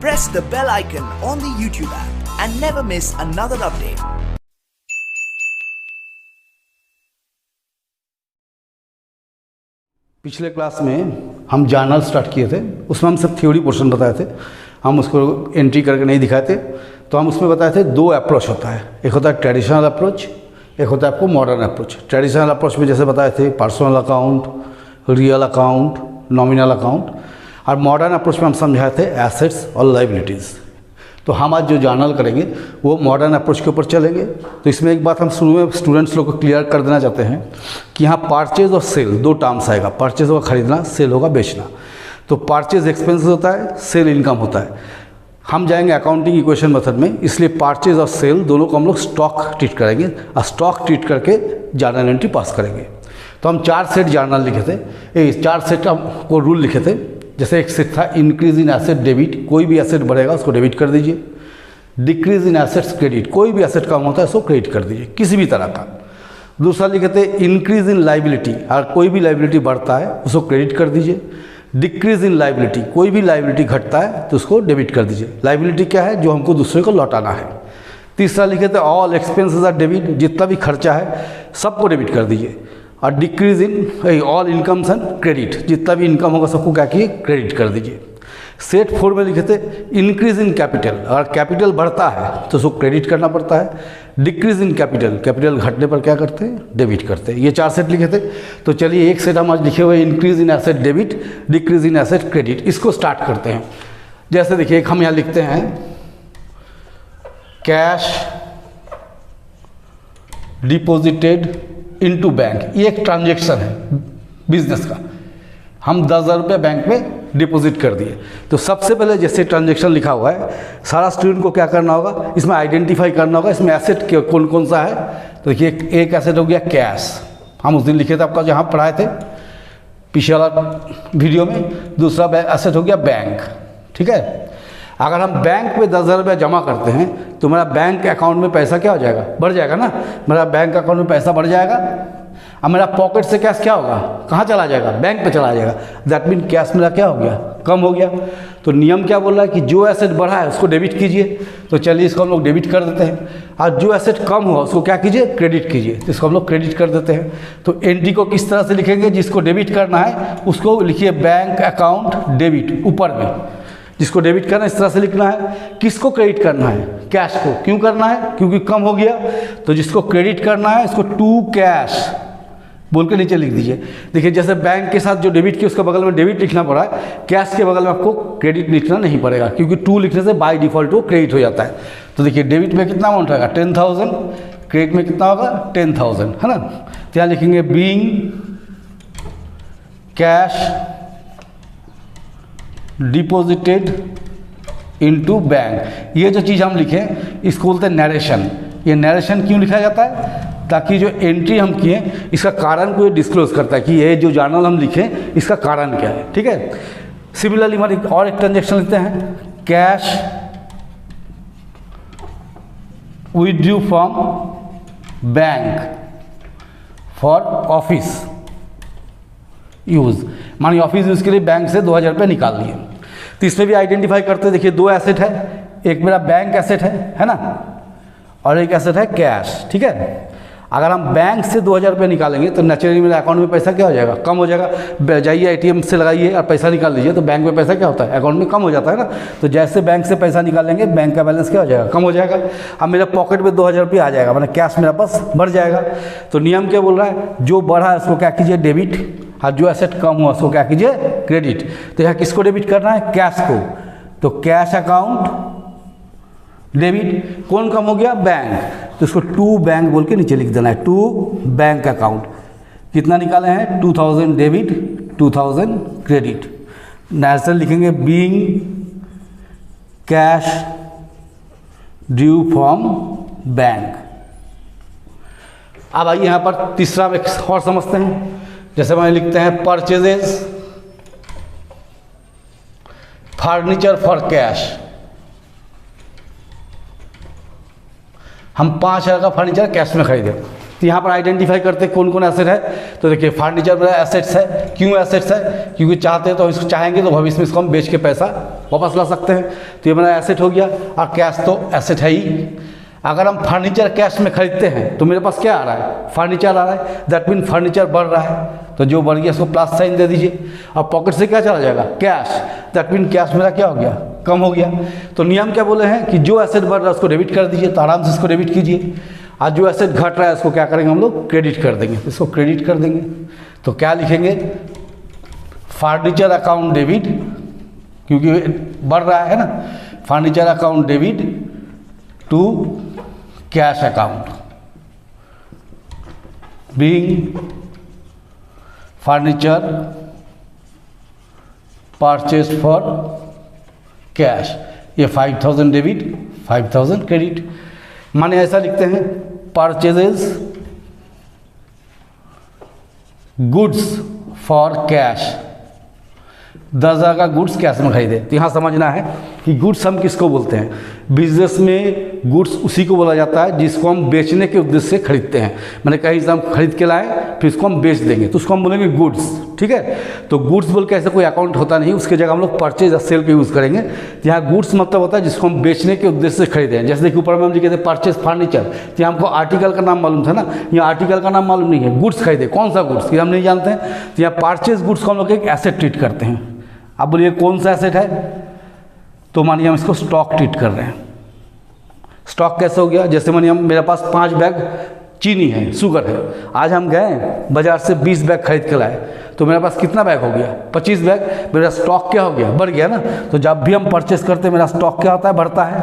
Press the bell icon on the YouTube app and never miss another update. पिछले class में हम journal start किए थे, उसमें हम सब थ्योरी पोर्शन बताए थे, हम उसको एंट्री करके नहीं दिखाए थे। तो हम उसमें बताए थे दो अप्रोच होता है, एक होता है ट्रेडिशनल अप्रोच, एक होता है आपको मॉडर्न अप्रोच। ट्रेडिशनल अप्रोच में जैसे बताए थे personal account, real account, nominal account, और मॉडर्न अप्रोच में हम समझाए थे एसेट्स और लाइबिलिटीज़। तो हम आज जो जर्नल करेंगे वो मॉडर्न अप्रोच के ऊपर चलेंगे। तो इसमें एक बात हम शुरू में स्टूडेंट्स लोग को क्लियर कर देना चाहते हैं कि यहाँ परचेज और सेल दो टर्म्स आएगा। परचेज होगा खरीदना, सेल होगा बेचना। तो परचेज एक्सपेंसेस होता है, सेल इनकम होता है। हम जाएंगे अकाउंटिंग इक्वेशन मेथड में, इसलिए परचेज और सेल दोनों को हम लोग स्टॉक ट्रीट करेंगे और स्टॉक ट्रीट करके जर्नल एंट्री पास करेंगे। तो हम 4 सेट जर्नल लिखे थे, 4 सेट को रूल लिखे थे। जैसे एक सेट था इंक्रीज इन एसेट डेबिट, कोई भी एसेट बढ़ेगा उसको डेबिट कर दीजिए। डिक्रीज इन एसेट्स क्रेडिट, कोई भी एसेट कम होता है उसको क्रेडिट कर दीजिए किसी भी तरह का। दूसरा लिखे थे इंक्रीज इन लाइबिलिटी, अगर कोई भी लाइबिलिटी बढ़ता है उसको क्रेडिट कर दीजिए। डिक्रीज इन लाइबिलिटी, कोई भी लाइबिलिटी घटता है तो उसको डेबिट कर दीजिए। लाइबिलिटी क्या है? जो हमको दूसरे को लौटाना है। तीसरा लिखे थे ऑल एक्सपेंसेस आर डेबिट, जितना भी खर्चा है सबको डेबिट कर दीजिए। और decrease in all incomes and credit, जितना भी इनकम होगा सबको क्या किए? क्रेडिट कर दीजिए। सेट 4 में लिखे थे इंक्रीज इन कैपिटल, अगर कैपिटल बढ़ता है तो उसको क्रेडिट करना पड़ता है। डिक्रीज इन कैपिटल, कैपिटल घटने पर क्या करते हैं? डेबिट करते हैं। ये 4 सेट लिखे थे। तो चलिए एक सेट हम आज लिखे हुए increase in asset debit, decrease in asset credit, इसको स्टार्ट करते हैं। जैसे देखिए एक हम यहाँ लिखते हैं कैश डिपॉजिटेड इनटू बैंक, ये एक ट्रांजैक्शन है बिजनेस का। हम 10,000 रुपये बैंक में डिपॉजिट कर दिए। तो सबसे पहले जैसे ट्रांजैक्शन लिखा हुआ है, सारा स्टूडेंट को क्या करना होगा? इसमें आइडेंटिफाई करना होगा इसमें एसेट कौन कौन सा है। तो देखिए एक एसेट हो गया कैश, हम उस दिन लिखे थे आपका जहाँ पढ़ाए थे पिछले वाला वीडियो में। दूसरा एसेट हो गया बैंक, ठीक है। अगर हम बैंक में 10,000 रुपये जमा करते हैं तो मेरा बैंक अकाउंट में पैसा क्या हो जाएगा? बढ़ जाएगा ना। मेरा बैंक अकाउंट में पैसा बढ़ जाएगा। अब मेरा पॉकेट से कैश क्या होगा? कहाँ चला जाएगा? बैंक पे चला जाएगा। दैट मीन कैश मेरा क्या हो गया? कम हो गया। तो नियम क्या बोल रहा है कि जो एसेट बढ़ा है उसको डेबिट कीजिए। तो चलिए इसको हम लोग डेबिट कर देते हैं। और जो एसेट कम हुआ उसको क्या कीजिए? क्रेडिट कीजिए। तो इसको हम लोग क्रेडिट कर देते हैं। तो एंट्री को किस तरह से लिखेंगे? जिसको डेबिट करना है उसको लिखिए बैंक अकाउंट डेबिट ऊपर में। जिसको डेबिट करना है इस तरह से लिखना है। किसको क्रेडिट करना है? कैश को। क्यों करना है? क्योंकि कम हो गया। तो जिसको क्रेडिट करना है इसको टू कैश बोल के नीचे लिख दीजिए। देखिए जैसे बैंक के साथ जो डेबिट किया उसके बगल में डेबिट लिखना पड़ा है, कैश के बगल में आपको क्रेडिट लिखना नहीं पड़ेगा, क्योंकि टू लिखने से बाय डिफ़ॉल्ट वो क्रेडिट हो जाता है। तो देखिए डेबिट में कितना अमाउंट रहेगा? 10,000, क्रेडिट में कितना होगा? 10,000, है ना। तो यहाँ लिखेंगे being cash deposited into bank. ये जो चीज़ हम लिखें इसको बोलते हैं नरेशन। ये नरेशन क्यों लिखा जाता है? ताकि जो एंट्री हम किए इसका कारण को ये डिस्क्लोज करता है कि ये जो जर्नल हम लिखें इसका कारण क्या है, ठीक है। सिमिलरली हमारे और एक ट्रांजेक्शन लिखते हैं cash withdrew from bank for office use. मानिए ऑफिस यूज़ के लिए बैंक से 2,000 रुपये निकाल लिए। तो इसमें भी आइडेंटिफाई करते हैं। देखिए 2 एसेट है, एक मेरा बैंक एसेट है ना, और एक एसेट है कैश, ठीक है। अगर हम बैंक से 2,000 रुपये निकालेंगे तो नेचुरली मेरे अकाउंट में पैसा क्या हो जाएगा? कम हो जाएगा। जाइए ATM से लगाइए और पैसा निकाल लीजिए, तो बैंक में पैसा क्या होता है? अकाउंट में कम हो जाता है ना। तो जैसे बैंक से पैसा निकालेंगे बैंक का बैलेंस क्या हो जाएगा? कम हो जाएगा। अब मेरे पॉकेट में 2,000 रुपये आ जाएगा, मतलब कैश मेरा पास बढ़ जाएगा। तो नियम क्या बोल रहा है? जो बढ़ा है उसको क्या कीजिए? डेबिट, और जो एसेट कम हुआ उसको क्या कीजिए? क्रेडिट। तो यहाँ किसको डेबिट करना है? कैश को। तो कैश अकाउंट डेबिट। कौन कम हो गया? बैंक। तो इसको टू बैंक बोल के नीचे लिख देना है, टू बैंक अकाउंट। कितना निकाले हैं? 2,000 डेबिट, 2,000 क्रेडिट। नेचुरल लिखेंगे being cash due from bank. अब आइए यहाँ पर तीसरा और समझते हैं। जैसे हमें लिखते हैं परचेजेस फर्नीचर फॉर कैश। हम 5,000 का फर्नीचर कैश में खरीदे। तो यहाँ पर आइडेंटिफाई करते हैं कौन कौन एसेट है। तो देखिए फर्नीचर मेरा एसेट्स है। क्यों एसेट्स है? क्योंकि चाहते हैं तो इसको चाहेंगे तो भविष्य में इसको हम बेच के पैसा वापस ला सकते हैं। तो ये मेरा एसेट हो गया, और कैश तो एसेट है ही। अगर हम फर्नीचर कैश में खरीदते हैं तो मेरे पास क्या आ रहा है, फर्नीचर आ रहा है, दैट मीन फर्नीचर बढ़ रहा है, तो जो बढ़ गया उसको प्लस साइन दे दीजिए। और पॉकेट से क्या चला जाएगा, कैश, दैट मीन कैश मेरा क्या हो गया, कम हो गया। तो नियम क्या बोले हैं कि जो एसेट बढ़ रहा है उसको डेबिट कर दीजिए, तो आराम से इसको डेबिट कीजिए। आज जो एसेट घट रहा है उसको क्या करेंगे हम लोग, क्रेडिट कर देंगे, इसको क्रेडिट कर देंगे। तो क्या लिखेंगे, फर्नीचर अकाउंट डेबिट, क्योंकि बढ़ रहा है ना, furniture account debit to cash account, being furniture purchase for cash. ये 5000 डेबिट 5000 क्रेडिट। माने ऐसा लिखते हैं, परचेजेस गुड्स फॉर कैश, 10,000 का गुड्स कैश में खरीदे। तो यहाँ समझना है कि गुड्स हम किसको बोलते हैं, बिजनेस में गुड्स उसी को बोला जाता है जिसको हम बेचने के उद्देश्य से खरीदते हैं। मैंने कहीं से हम खरीद के लाए फिर इसको हम बेच देंगे तो उसको हम बोलेंगे गुड्स, ठीक है। तो गुड्स बोल के ऐसे कोई अकाउंट होता नहीं, उसके जगह हम लोग परचेज या सेल का यूज़ करेंगे। यहाँ गुड्स मतलब होता है जिसको हम बेचने के उद्देश्य से खरीदे हैं। जैसे देखिए ऊपर में हम लिखे थे परचेज फर्नीचर, तो हमको आर्टिकल का नाम मालूम था ना, यहाँ आर्टिकल का नाम मालूम नहीं है, गुड्स खरीदे, कौन सा गुड्स ये हम नहीं जानते हैं। तो यहाँ परचेज गुड्स को हम लोग एक एसेट ट्रीट करते हैं। अब बोलिए कौन सा एसेट है, तो मानिए हम इसको स्टॉक ट्रीट कर रहे हैं। स्टॉक कैसे हो गया, जैसे मानिए हम मेरे पास 5 बैग चीनी है, शुगर है, आज हम गए बाजार से 20 बैग खरीद के लाए, तो मेरे पास कितना बैग हो गया, 25 बैग। मेरा स्टॉक क्या हो गया, बढ़ गया ना। तो जब भी हम परचेस करते हैं मेरा स्टॉक क्या होता है, बढ़ता है।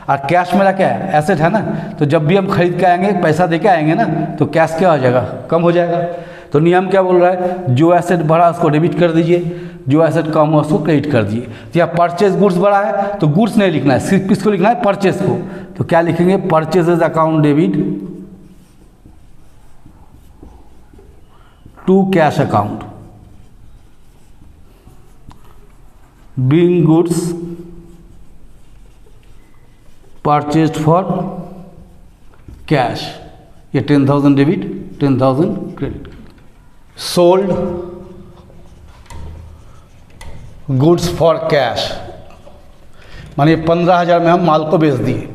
और कैश मेरा क्या है, एसेट है ना, तो जब भी हम खरीद के आएंगे, पैसा दे के आएंगे ना, तो कैश क्या हो जाएगा, कम हो जाएगा। तो नियम क्या बोल रहा है, जो एसेट बढ़ा उसको डेबिट कर दीजिए, जो एसेट कम हुआ उसको क्रेडिट कर दिए। तो यहाँ परचेज गुड्स बढ़ा है तो गुड्स नहीं लिखना है, सिर्फ किसको लिखना है, परचेज को। तो क्या लिखेंगे, purchases account debit to cash account, being goods purchased for cash. ये 10,000 debit 10,000 credit. Sold goods for cash, मानिए 15,000 में हम माल को बेच दिए।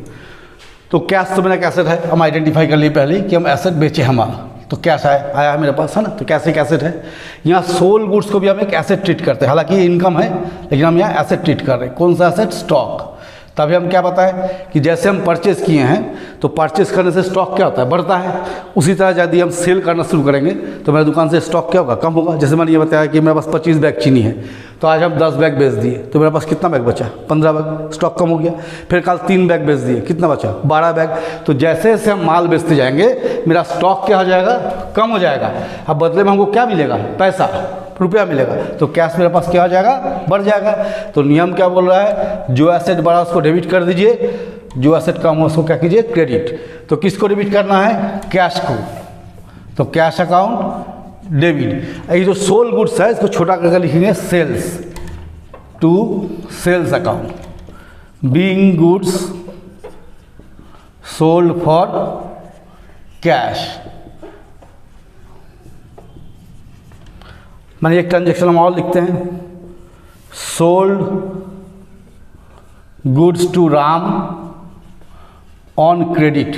तो कैश तो मेरा एसेट है, हम आइडेंटिफाई कर लिए पहले कि हम एसेट बेचे हैं माल, तो कैश आया है मेरे पास, है ना। तो कैश एक एसेट है। यहाँ सोल्ड गुड्स को भी हम एक एसेट ट्रीट करते हैं, हालांकि ये इनकम है लेकिन हम यहाँ एसेट ट्रीट कर रहे हैं। कौन सा एसेट, स्टॉक। तभी हम क्या बताएं कि जैसे हम परचेस किए हैं तो परचेस करने से स्टॉक क्या होता है, बढ़ता है। उसी तरह यदि हम सेल करना शुरू करेंगे तो मेरे दुकान से स्टॉक क्या होगा, कम होगा। जैसे मैंने ये बताया कि मेरे पास 25 बैग चीनी है, तो आज हम 10 बैग बेच दिए तो मेरे पास कितना बैग बचा, 15 बैग, स्टॉक कम हो गया। फिर कल 3 बैग बेच दिए, कितना बचा, 12 बैग। तो जैसे जैसे हम माल बेचते जाएंगे मेरा स्टॉक क्या हो जाएगा, कम हो जाएगा। अब बदले में हमको क्या मिलेगा, पैसा, रुपया मिलेगा। तो कैश मेरे पास क्या हो जाएगा, बढ़ जाएगा। तो नियम क्या बोल रहा है, जो एसेट बढ़ा उसको डेबिट कर दीजिए, जो एसेट कम हो उसको क्या कीजिए, क्रेडिट। तो किसको डेबिट करना है, कैश को। तो कैश अकाउंट डेबिट। ये जो सोल्ड गुड्स है इसको छोटा करके लिखेंगे sales, to sales account, being goods sold for cash. मानिए एक ट्रांजेक्शन हम और लिखते हैं, sold goods to Ram on credit.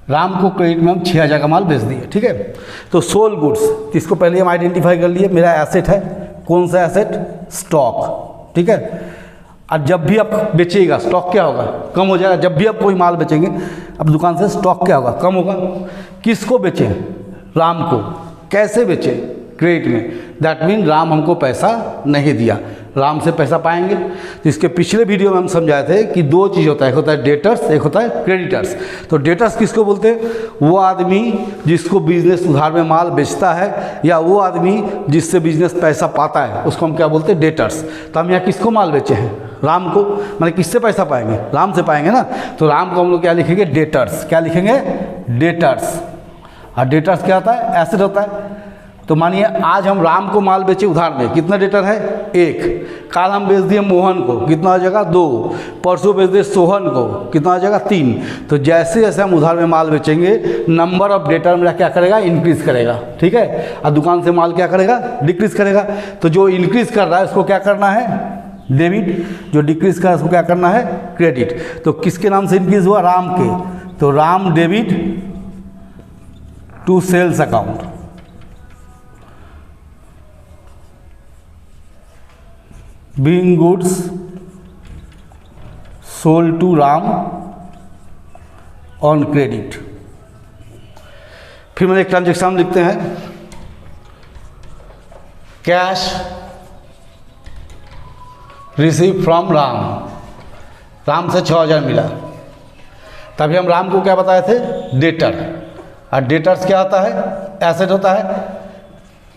Ram को क्रेडिट में हम 6,000 का माल बेच दिए, ठीक है। तो सोल्ड गुड्स, इसको पहले हम आइडेंटिफाई कर लिए, मेरा एसेट है, कौन सा एसेट, स्टॉक, ठीक है। और जब भी आप बेचिएगा स्टॉक क्या होगा, कम हो जाएगा। जब भी आप कोई माल बेचेंगे अब दुकान से स्टॉक क्या होगा, कम होगा। किसको बेचें, राम को। कैसे बेचें, क्रेडिट में, दैट मीन राम हमको पैसा नहीं दिया, राम से पैसा पाएंगे। तो इसके पिछले वीडियो में हम समझाए थे कि 2 चीज़ होता है, एक होता है डेटर्स, एक होता है क्रेडिटर्स। तो डेटर्स किसको बोलते हैं, वो आदमी जिसको बिजनेस उधार में माल बेचता है, या वो आदमी जिससे बिजनेस पैसा पाता है, उसको हम क्या बोलते हैं, डेटर्स। तो हम यहाँ किसको माल बेचे हैं, राम को। मतलब किससे पैसा पाएंगे, राम से पाएंगे ना। तो राम को हम लोग क्या लिखेंगे, डेटर्स। क्या लिखेंगे, डेटर्स। और डेटर्स क्या होता है, एसेट होता है। तो मानिए आज हम राम को माल बेचे उधार में, कितना डेटर है, 1। कल हम बेच दिए मोहन को, कितना हो जाएगा, 2। परसों बेच दिए सोहन को, कितना हो जाएगा, 3। तो जैसे जैसे हम उधार में माल बेचेंगे नंबर ऑफ डेटर मेरा क्या करेगा, इंक्रीज़ करेगा, ठीक है। और दुकान से माल क्या करेगा, डिक्रीज़ करेगा। तो जो इंक्रीज़ कर रहा है उसको क्या करना है, डेबिट, जो डिक्रीज का उसको क्या करना है, क्रेडिट। तो किसके नाम से इंक्रीज हुआ, राम के, तो Ram debit to sales account, being goods sold to Ram on credit. फिर मैंने एक ट्रांजेक्शन लिखते हैं, cash receive from Ram, Ram से 6000 मिला, तभी हम राम को क्या बताए थे, डेटर, और डेटर्स क्या होता है, एसेट होता है,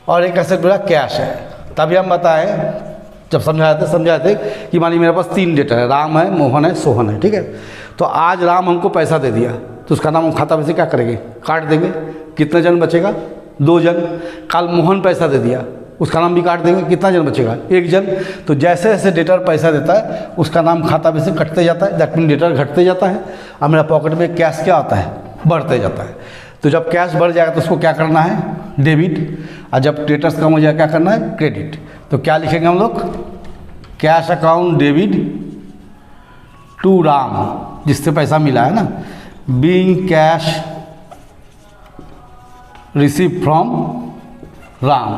और एक एसेट मेरा कैश है। तभी हम बताए जब समझाए थे कि मानिए मेरे पास 3 डेटर है, राम है, मोहन है, सोहन है, ठीक है। तो आज राम हमको पैसा दे दिया, तो उसका नाम हम खाता में से क्या करेंगे, काट देंगे। कितने जन बचेगा, 2 जन। कल मोहन पैसा दे दिया, उसका नाम भी काट देंगे, कितना जन बचेगा, 1 जन। तो जैसे जैसे डेटर पैसा देता है उसका नाम खाता में से कटते जाता है, दैट मीन डेटर घटते जाता है, और मेरा पॉकेट में कैश क्या आता है, बढ़ते जाता है। तो जब कैश बढ़ जाएगा तो उसको क्या करना है, डेबिट, और जब डेटर्स कम हो जाएगा क्या करना है, क्रेडिट। तो क्या लिखेंगे हम लोग, cash account debit to Ram, जिससे पैसा मिला है ना, being cash receive from Ram.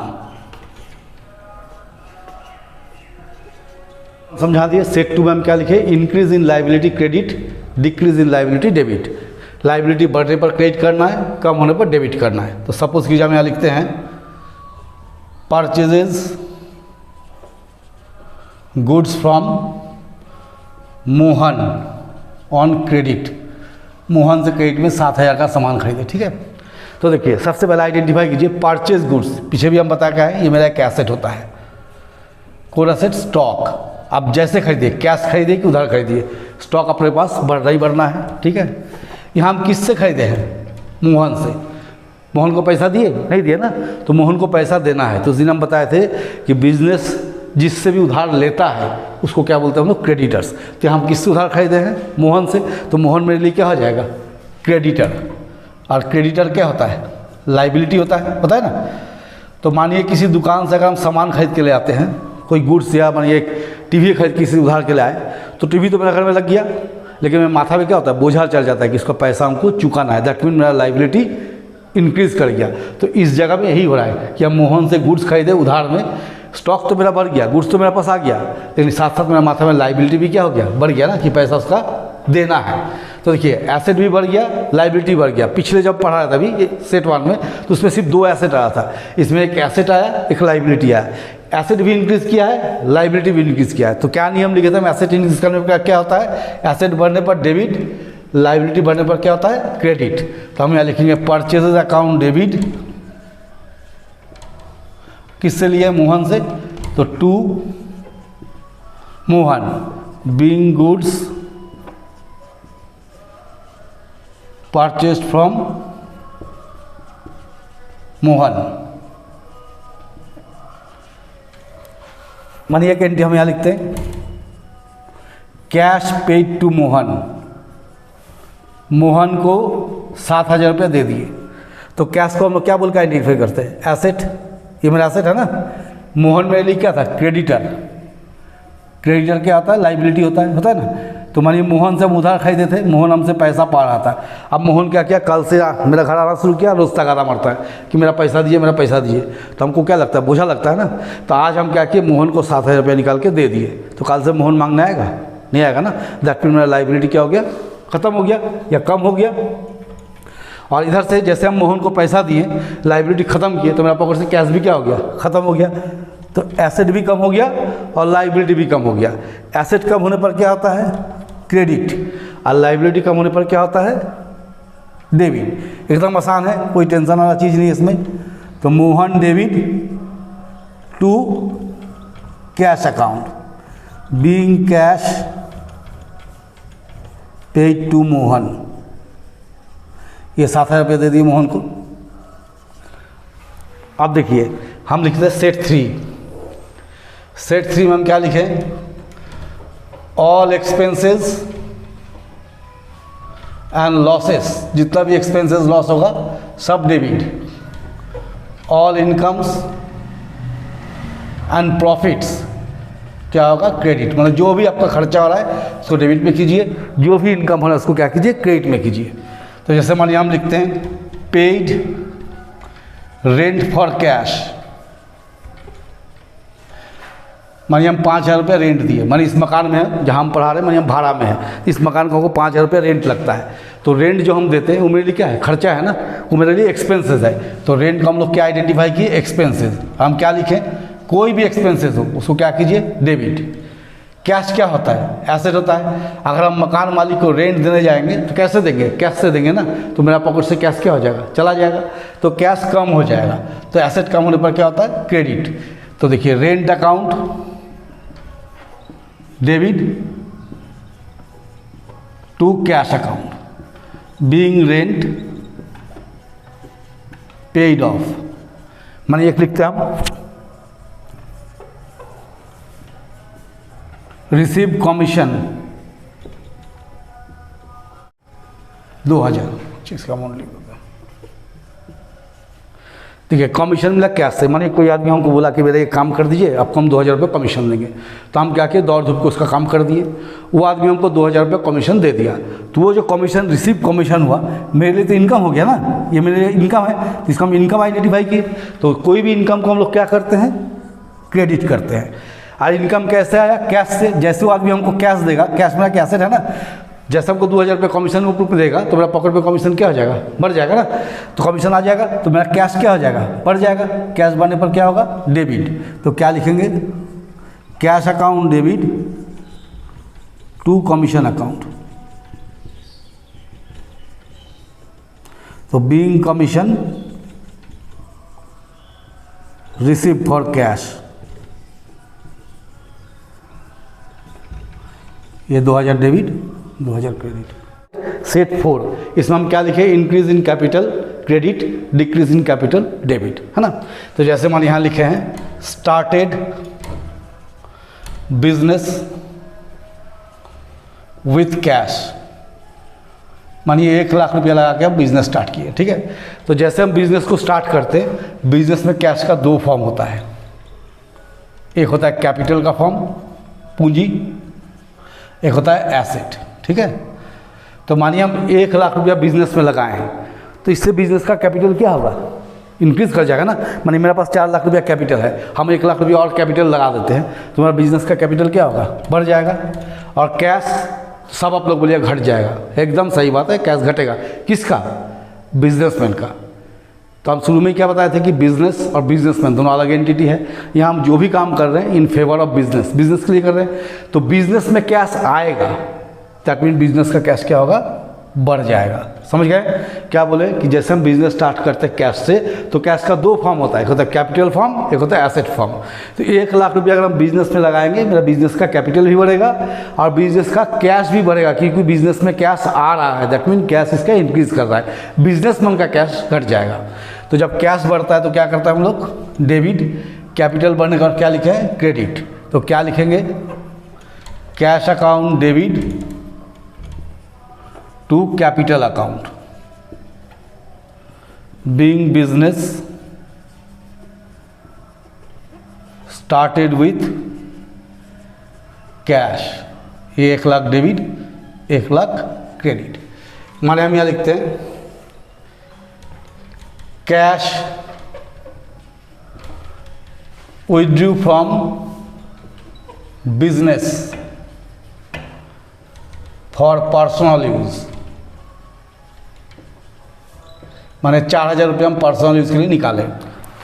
समझा दिए। सेट 2 में हम क्या लिखे, increase in liability credit, decrease in liability debit. Liability बढ़ने पर क्रेडिट करना है, कम होने पर डेबिट करना है। तो सपोज कीजिए हम यहाँ लिखते हैं, purchases goods from Mohan on credit, Mohan से क्रेडिट में 7000 का सामान खरीदे, ठीक है। तो देखिए सबसे पहले आइडेंटिफाई कीजिए परचेज गुड्स, पीछे भी हम बताया क्या है, ये मेरा एक एसेट होता है, कोर एसेट स्टॉक। आप जैसे खरीदिए, कैश खरीदिए कि उधार खरीदिए, स्टॉक अपने पास बढ़ना ही बढ़ना है, ठीक है। यहाँ हम किससे खरीदे हैं, मोहन से। मोहन को पैसा दिए, नहीं दिए ना, तो मोहन को पैसा देना है। तो उस दिन हम बताए थे कि बिजनेस जिससे भी उधार लेता है उसको क्या बोलते हैं हम लोग, क्रेडिटर्स। तो हम किससे उधार खरीदे हैं, मोहन से, तो मोहन मेरे लिए क्या हो जाएगा, क्रेडिटर। और क्रेडिटर क्या होता है, लाइबिलिटी होता है, पता है ना। तो मानिए किसी दुकान से अगर हम सामान खरीद के ले आते हैं, कोई गुड्स, या मानिए एक टीवी खरीद किसी उधार के ले आए, तो टीवी तो मेरे घर में लग गया, लेकिन मेरे माथा में क्या होता है, बोझा चल जाता है कि इसका पैसा हमको चुकाना है, दैट मीन मेरा लाइबिलिटी इंक्रीज कर गया। तो इस जगह में यही हो रहा है कि हम मोहन से गुड्स खरीदे उधार में, स्टॉक तो मेरा बढ़ गया, गुड्स तो मेरे पास आ गया, लेकिन साथ साथ मेरा माथा में लाइबिलिटी भी क्या हो गया, बढ़ गया ना, कि पैसा उसका देना है। तो देखिए एसेट भी बढ़ गया, लाइबिलिटी बढ़ गया। पिछले जब पढ़ा रहा था अभी सेट 1 में, तो उसमें सिर्फ 2 एसेट आया था, इसमें एक एसेट आया, एक लाइबिलिटी आया। एसेट भी इंक्रीज किया है, लाइबिलिटी भी इंक्रीज किया है। तो क्या नियम लिखे थे हम, एसेट इंक्रीज करने पर क्या होता है, एसेट बढ़ने पर डेबिट, लाइबिलिटी बढ़ने पर क्या होता है, क्रेडिट। तो हम यहाँ लिखेंगे परचेजेज अकाउंट डेबिट, किससे लिए, मोहन से, तो to Mohan, being goods purchased from Mohan. मानिए एक एंट्री हम यहाँ लिखते हैं, cash paid to Mohan, Mohan को 7000 रुपये दे दिए। तो कैश को हम लोग क्या बोल के आइडेंटिफाई करते हैं, एसेट, ये मेरा एसेट है ना। मोहन मेरे लिए क्या था, क्रेडिटर। क्रेडिटर क्या होता है, लाइबिलिटी होता है ना। तो मानिए मोहन से हम उधार खरीदे थे, मोहन हमसे पैसा पा रहा था। अब मोहन क्या किया, कल से मेरा घर आना शुरू किया, रोज तगादा मारता है कि मेरा पैसा दीजिए, मेरा पैसा दीजिए। तो हमको क्या लगता है, बोझा लगता है ना। तो आज हम क्या किए, मोहन को 7000 रुपये निकाल के दे दिए। तो कल से मोहन मांगने आएगा, नहीं आएगा ना। दैट मीन मेरा लाइबिलिटी क्या हो गया, ख़त्म हो गया या कम हो गया। और इधर से जैसे हम मोहन को पैसा दिए, लाइबिलिटी ख़त्म किए, तो मेरा पॉकेट से कैश भी क्या हो गया, ख़त्म हो गया। तो एसेट भी कम हो गया और लाइबिलिटी भी कम हो गया। एसेट कम होने पर क्या होता है, क्रेडिट, और लाइबिलिटी कम होने पर क्या होता है, डेबिट। एकदम आसान है, कोई टेंशन वाला चीज़ नहीं इसमें। तो Mohan debit to cash account, being cash paid to Mohan, ये 7000 रुपये दे दिए मोहन को। अब देखिए हम लिखते हैं सेट 3। सेट 3 में हम क्या लिखें, ऑल एक्सपेंसेस एंड लॉसेस, जितना भी एक्सपेंसेस लॉस होगा सब debit. All incomes and profits, क्या होगा, क्रेडिट। मतलब जो भी आपका खर्चा हो रहा है उसको डेबिट में कीजिए, जो भी इनकम हो रहा है उसको क्या कीजिए, क्रेडिट में कीजिए। तो जैसे मानिए हम लिखते हैं पेड रेंट फॉर कैश, मानिए हम 5,000 रुपये रेंट दिए, मानिए इस मकान में है जहाँ हम पढ़ा रहे हैं, मानिए हम भाड़ा में है, इस मकान को 5,000 रुपये रेंट लगता है। तो रेंट जो हम देते हैं वो मेरे लिए क्या है, खर्चा है ना, वो मेरे लिए एक्सपेंसेस है। तो रेंट को हम लोग क्या आइडेंटिफाई किए, एक्सपेंसेस। हम क्या लिखें, कोई भी एक्सपेंसेस हो उसको क्या कीजिए, डेबिट। कैश क्या होता है, एसेट होता है। अगर हम मकान मालिक को रेंट देने जाएंगे तो कैसे देंगे, कैश से देंगे ना, तो मेरा पॉकेट से कैश क्या हो जाएगा, चला जाएगा, तो कैश कम हो जाएगा। तो एसेट कम होने पर क्या होता है, क्रेडिट। तो देखिए rent account debit to cash account, being rent paid off. मानिए एक लिखते हैं हम रिसीव कमीशन 2,000, इसका अमाउंट लिख दो। देखिए कमीशन मिला कैश से, मानिए कोई आदमी हमको बोला कि मेरा ये काम कर दीजिए, आपको हम 2,000 रुपये कमीशन देंगे। तो हम क्या किए, दौड़ धूप के उसका काम कर दिए, वो आदमी हमको 2,000 रुपये कमीशन दे दिया। तो वो जो कमीशन रिसीव कमीशन हुआ मेरे लिए तो इनकम हो गया ना, ये मेरे लिए इनकम है, तो इसका हम इनकम आइडेंटिफाई किए। तो कोई भी इनकम को हम लोग क्या करते हैं, क्रेडिट करते हैं। और इनकम कैसे आया, कैश से। जैसे वो आदमी हमको कैश देगा, कैश मेरा कैसेट है ना, जैसे हमको 2,000 रुपये कमीशन ऊपर देगा तो मेरा पॉकेट में कमीशन क्या हो जाएगा, बढ़ जाएगा ना। तो कमीशन आ जाएगा तो मेरा कैश क्या हो जाएगा, बढ़ जाएगा। कैश बढ़ने पर क्या होगा, डेबिट। तो क्या लिखेंगे, cash account debit to commission account. तो being commission receive for cash, ये 2,000 डेबिट 2,000 क्रेडिट। सेट 4, इसमें हम क्या लिखे, increase in capital credit, decrease in capital debit, है ना। तो जैसे मान यहाँ लिखे हैं स्टार्टेड बिजनेस विथ कैश, मानिए 1,00,000 रुपया लगा के हम बिजनेस स्टार्ट किए, ठीक है। तो जैसे हम बिजनेस को स्टार्ट करते हैं, बिजनेस में कैश का 2 फॉर्म होता है। एक होता है कैपिटल का फॉर्म, पूंजी, एक होता है एसेट, ठीक है। तो मानिए हम 1,00,000 रुपया बिजनेस में लगाए हैं, तो इससे बिजनेस का कैपिटल क्या होगा, इंक्रीज कर जाएगा ना। मानिए मेरे पास 4,00,000 रुपया कैपिटल है, हम 1,00,000 रुपया और कैपिटल लगा देते हैं तो हमारा बिजनेस का कैपिटल क्या होगा, बढ़ जाएगा। और कैश सब आप लोग बोलिए घट जाएगा, एकदम सही बात है, कैश घटेगा। किसका, बिजनेसमैन का। तो हम शुरू में क्या बताए थे कि बिजनेस और बिजनेसमैन दोनों अलग एंटिटी है। यहाँ हम जो भी काम कर रहे हैं in favour of business, business के लिए कर रहे हैं। तो बिजनेस में कैश आएगा, दैट मीन बिजनेस का कैश क्या होगा, बढ़ जाएगा। समझ गए क्या बोले कि जैसे हम बिजनेस स्टार्ट करते हैं कैश से, तो कैश का 2 फॉर्म होता है, एक होता है कैपिटल फॉर्म, एक होता है एसेट फॉर्म। तो 1,00,000 रुपया अगर हम बिजनेस में लगाएंगे, मेरा बिजनेस का कैपिटल भी बढ़ेगा और बिजनेस का कैश भी बढ़ेगा, क्योंकि बिजनेस में कैश आ रहा है, दैट मीन कैश इसका इंक्रीज कर रहा है। बिजनेसमैन का कैश घट जाएगा। तो जब कैश बढ़ता है तो क्या करता है हम लोग, डेबिट। कैपिटल बढ़ने का क्या लिखे हैं, क्रेडिट। तो क्या लिखेंगे, cash account debit to capital account, being business started with cash. ये 1,00,000 डेबिट 1,00,000 क्रेडिट। माने हम यहाँ लिखते हैं cash withdrew from business for personal use, माने 4,000 रुपये हम पर्सनल यूज़ के लिए निकाले।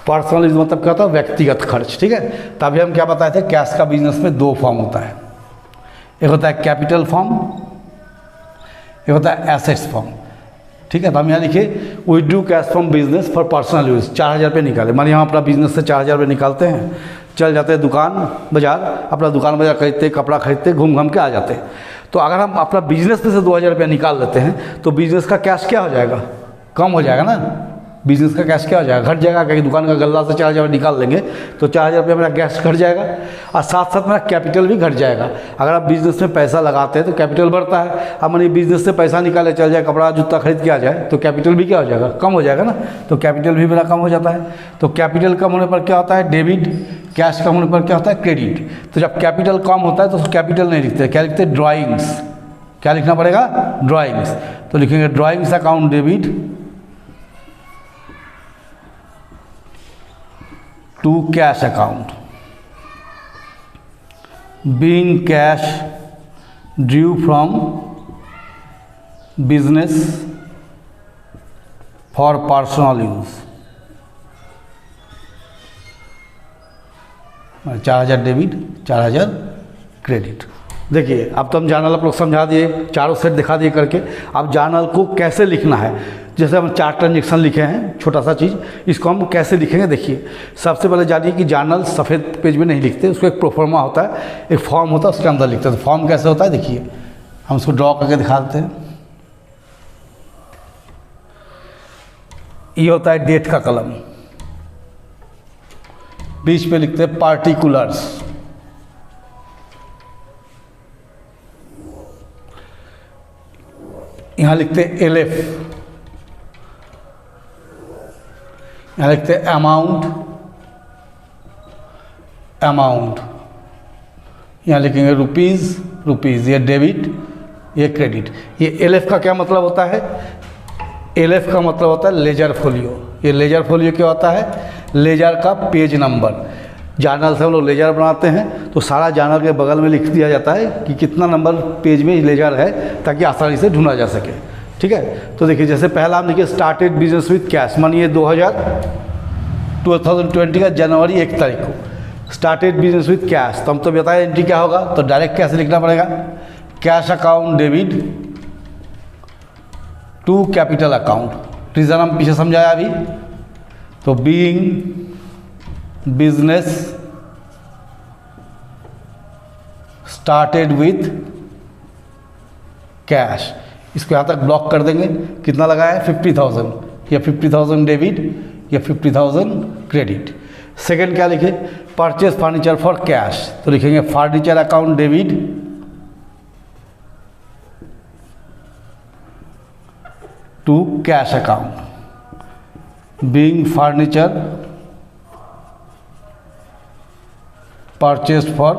पर्सनल यूज मतलब क्या होता है, व्यक्तिगत खर्च, ठीक है। तभी हम क्या बताए थे, कैश का बिजनेस में 2 फॉर्म होता है, एक होता है कैपिटल फॉर्म, एक होता है एसेट्स फॉर्म, ठीक है। तो हम यहाँ लिखिए withdrew cash from business for personal use, 4,000 रुपये निकाले। मानिए हम अपना बिजनेस से 4,000 रुपये निकालते हैं, चल जाते हैं दुकान बाजार, अपना दुकान बाजार खरीदते, कपड़ा खरीदते, घूम घूम के आ जाते हैं। तो अगर हम अपना बिजनेस में से 2,000 रुपया निकाल लेते हैं तो बिजनेस का कैश क्या हो जाएगा, कम हो जाएगा ना। बिजनेस का कैश क्या हो जाएगा, घट जाएगा, क्योंकि दुकान का गल्ला से 4,000 निकाल लेंगे तो 4,000 रुपया मेरा कैश घट जाएगा और साथ साथ मेरा कैपिटल भी घट जाएगा। अगर आप बिजनेस में पैसा लगाते हैं तो कैपिटल बढ़ता है। अब मैंने बिजनेस से पैसा निकाले चल जाए, कपड़ा जूता खरीद के आ जाए तो कैपिटल भी क्या हो जाएगा, कम हो जाएगा ना। तो कैपिटल भी मेरा कम हो जाता है। तो कैपिटल कम होने पर क्या होता है, डेबिट। कैश कम होने पर क्या होता है, क्रेडिट। तो जब कैपिटल कम होता है तो कैपिटल नहीं लिखते, क्या लिखते हैं, ड्राइंग्स। क्या लिखना पड़ेगा, ड्राइंग्स। तो लिखेंगे drawings account debit to cash account, being cash due from business for personal use. 4000 debit, 4000 credit. देखिए अब तो हम जर्नल आप लोग समझा दिए, चारों सेट दिखा दिए करके। अब जर्नल को कैसे लिखना है, जैसे हम 4 ट्रांजेक्शन लिखे हैं, छोटा सा चीज़, इसको हम कैसे लिखेंगे। देखिए सबसे पहले जानिए कि जर्नल सफ़ेद पेज में नहीं लिखते, उसको एक प्रोफार्मा होता है, एक फॉर्म होता है, उसके अंदर लिखते हैं। तो फॉर्म कैसे होता है, देखिए हम उसको ड्रॉ करके दिखा देते हैं। ये होता है डेट का कलम, बीच पे लिखते हैं पार्टिकुलर्स, यहाँ लिखते हैं LF, यहाँ लिखते हैं अमाउंट, यहाँ लिखेंगे रुपीज़, ये डेबिट, ये क्रेडिट। ये LF का क्या मतलब होता है, LF का मतलब होता है लेजर फोलियो। ये लेजर फोलियो क्या होता है, लेजर का पेज नंबर। जर्नल से हम लोग लेजर बनाते हैं तो सारा जर्नल के बगल में लिख दिया जाता है कि कितना नंबर पेज में लेजर है, ताकि आसानी से ढूंढा जा सके। ठीक है, तो देखिए जैसे पहला हम लिखिए स्टार्टेड बिजनेस विथ कैश, मानिए 2020 का जनवरी 1 तारीख को स्टार्टेड बिजनेस विथ कैश। तो हम तो बताए एंट्री क्या होगा, तो डायरेक्ट कैसे लिखना पड़ेगा, cash account debit to capital account. Reason हम पीछे समझाया अभी। तो being business started with cash, इसको यहाँ तक ब्लॉक कर देंगे। कितना लगा है, 50,000, या 50,000 डेबिट या 50,000 क्रेडिट। सेकंड क्या लिखे, परचेज फर्नीचर फॉर कैश, तो लिखेंगे furniture account debit to cash account, being furniture purchase for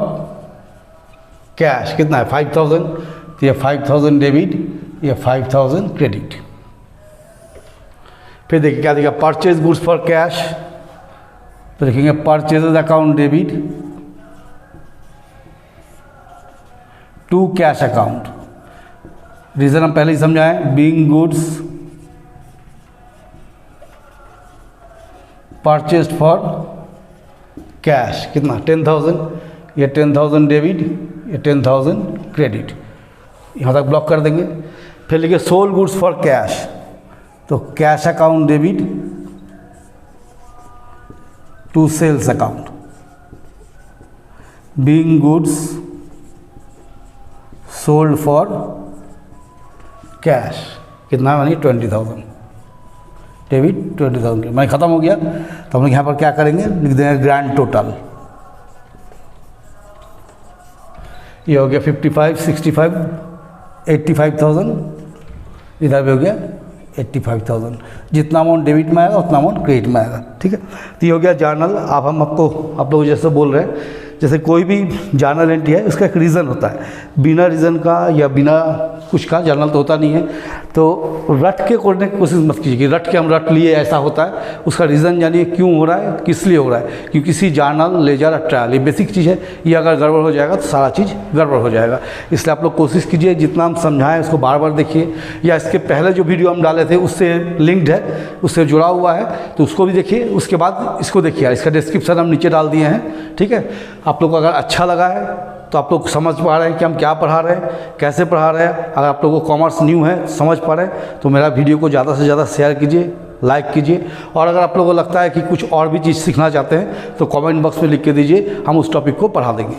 cash. कितना है, 5,000, तो ये 5,000 डेबिट, ये 5,000 क्रेडिट। फिर देखिए क्या दिखा, परचेज गुड्स फॉर कैश, तो लिखेंगे purchases account debit to cash account. Reason हम पहले ही समझाएं, being goods purchased for cash. कितना, 10,000, ये 10,000 डेबिट, ये 10,000 क्रेडिट। यहाँ तक ब्लॉक कर देंगे। फिर लिखिए सोल्ड गुड्स फॉर कैश, तो cash account debit to sales account, being goods sold for cash. कितना मानिए 20,000 डेबिट, 20,000 मैं ख़त्म हो गया। तो हम लोग यहाँ पर क्या करेंगे, लिख देंगे ग्रैंड टोटल। ये हो गया 55, 65, 85,000, इधर भी हो गया 85,000। जितना अमाउंट डेबिट में आएगा उतना अमाउंट क्रेडिट में आएगा। ठीक है, तो ये हो गया जर्नल। अब हम आप लोग जैसे बोल रहे हैं, जैसे कोई भी जर्नल एंट्री है उसका एक रीज़न होता है, बिना रीज़न का या बिना कुछ का जर्नल तो होता नहीं है। तो रट के करने की कोशिश मत कीजिए कि रट के हम रट लिए ऐसा होता है। उसका रीज़न जानिए क्यों हो रहा है, किस लिए हो रहा है। क्योंकि किसी जर्नल, लेजर, ट्रायल, ये बेसिक चीज़ है, ये अगर गड़बड़ हो जाएगा तो सारा चीज़ गड़बड़ हो जाएगा। इसलिए आप लोग कोशिश कीजिए जितना हम समझाएं उसको बार बार देखिए, या इसके पहले जो वीडियो हम डाले थे उससे लिंक्ड है, उससे जुड़ा हुआ है, तो उसको भी देखिए। उसके बाद इसको देखिए, इसका डिस्क्रिप्शन हम नीचे डाल दिए हैं। ठीक है, आप लोग को अगर अच्छा लगा है तो आप लोग समझ पा रहे हैं कि हम क्या पढ़ा रहे हैं, कैसे पढ़ा रहे हैं। अगर आप लोगों को कॉमर्स न्यू है, समझ पा रहे हैं, तो मेरा वीडियो को ज़्यादा से ज़्यादा शेयर कीजिए, लाइक कीजिए। और अगर आप लोगों को लगता है कि कुछ और भी चीज़ सीखना चाहते हैं तो कमेंट बॉक्स में लिख के दीजिए, हम उस टॉपिक को पढ़ा देंगे।